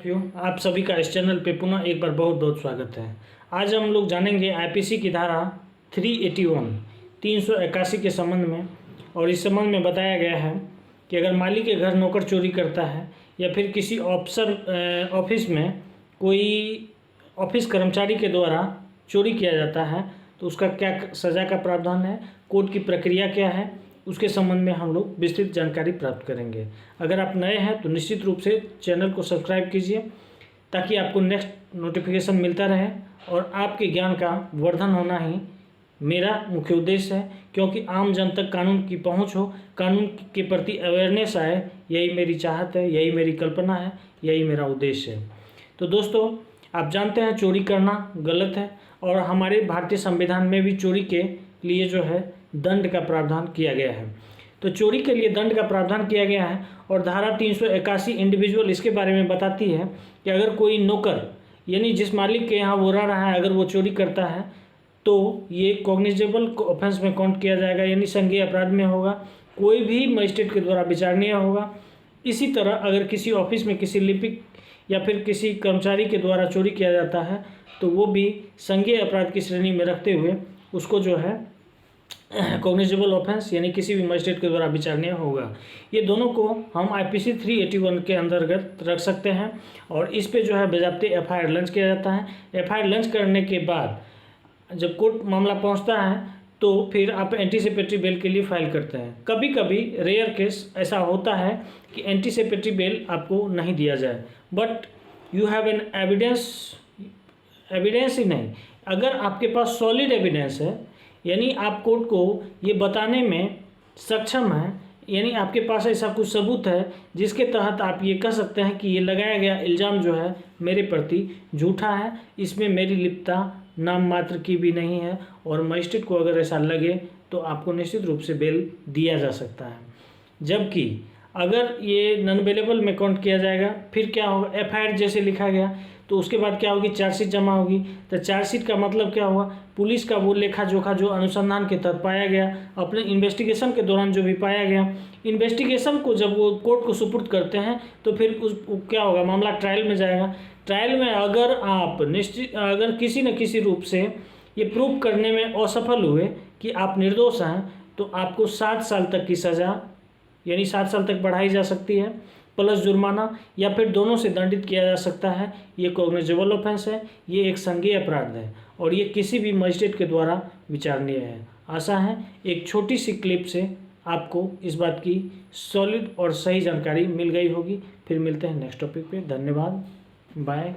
साथियों, आप सभी का इस चैनल पे पुनः एक बार बहुत बहुत स्वागत है। आज हम लोग जानेंगे आईपीसी की धारा 381 381 के संबंध में। और इस संबंध में बताया गया है कि अगर मालिक के घर नौकर चोरी करता है या फिर किसी ऑफिस में कोई ऑफिस कर्मचारी के द्वारा चोरी किया जाता है तो उसका क्या सज़ा का प्रावधान है, कोर्ट की प्रक्रिया क्या है, उसके संबंध में हम लोग विस्तृत जानकारी प्राप्त करेंगे। अगर आप नए हैं तो निश्चित रूप से चैनल को सब्सक्राइब कीजिए ताकि आपको नेक्स्ट नोटिफिकेशन मिलता रहे और आपके ज्ञान का वर्धन होना ही मेरा मुख्य उद्देश्य है, क्योंकि आम जन तक कानून की पहुंच हो, कानून के प्रति अवेयरनेस आए, यही मेरी चाहत है, यही मेरी कल्पना है, यही मेरा उद्देश्य है। तो दोस्तों, आप जानते हैं चोरी करना गलत है और हमारे भारतीय संविधान में भी चोरी के लिए जो है दंड का प्रावधान किया गया है। तो चोरी के लिए दंड का प्रावधान किया गया है और धारा 381 इंडिविजुअल इसके बारे में बताती है कि अगर कोई नौकर यानी जिस मालिक के यहाँ वो रह रहा है अगर वो चोरी करता है तो ये कॉग्निजेबल ऑफेंस में काउंट किया जाएगा, यानी संज्ञेय अपराध में होगा, कोई भी मजिस्ट्रेट के द्वारा विचारणीय होगा। इसी तरह अगर किसी ऑफिस में किसी लिपिक या फिर किसी कर्मचारी के द्वारा चोरी किया जाता है तो वो भी संज्ञेय अपराध की श्रेणी में रखते हुए उसको जो है कॉग्निजेबल ऑफेंस यानी किसी भी मजिस्ट्रेट के द्वारा विचारणीय होगा। ये दोनों को हम आईपीसी 381 के अंतर्गत रख सकते हैं और इस पे जो है बजाते एफआईआर लंच किया जाता है। एफआईआर लंच करने के बाद जब कोर्ट मामला पहुंचता है तो फिर आप एंटीसिपेटरी बेल के लिए फाइल करते हैं। कभी कभी रेयर केस ऐसा होता है कि एंटीसिपेटरी बेल आपको नहीं दिया जाए, but you have an evidence ही नहीं, अगर आपके पास सॉलिड एविडेंस है यानी आप कोर्ट को ये बताने में सक्षम हैं, यानी आपके पास ऐसा कुछ सबूत है जिसके तहत आप ये कह सकते हैं कि ये लगाया गया इल्ज़ाम जो है मेरे प्रति झूठा है, इसमें मेरी लिप्तता नाम मात्र की भी नहीं है और मजिस्ट्रेट को अगर ऐसा लगे तो आपको निश्चित रूप से बेल दिया जा सकता है। जबकि अगर ये नॉन बेलेबल में काउंट किया जाएगा फिर क्या होगा, एफआईआर जैसे लिखा गया तो उसके बाद क्या होगी, चार्जशीट जमा होगी। तो चार्जशीट का मतलब क्या हुआ, पुलिस का वो लेखा जोखा जो अनुसंधान के तहत पाया गया, अपने इन्वेस्टिगेशन के दौरान जो भी पाया गया, इन्वेस्टिगेशन को जब वो कोर्ट को सुपुर्द करते हैं तो फिर क्या होगा, मामला ट्रायल में जाएगा। ट्रायल में अगर आप अगर किसी न किसी रूप से ये प्रूव करने में असफल हुए कि आप निर्दोष हैं तो आपको 7 साल तक की सज़ा यानी 7 साल तक बढ़ाई जा सकती है, प्लस जुर्माना या फिर दोनों से दंडित किया जा सकता है। ये कॉग्निजेबल ऑफेंस है, ये एक संज्ञेय अपराध है और ये किसी भी मजिस्ट्रेट के द्वारा विचारणीय है। आशा है एक छोटी सी क्लिप से आपको इस बात की सॉलिड और सही जानकारी मिल गई होगी। फिर मिलते हैं नेक्स्ट टॉपिक पे। धन्यवाद, बाय।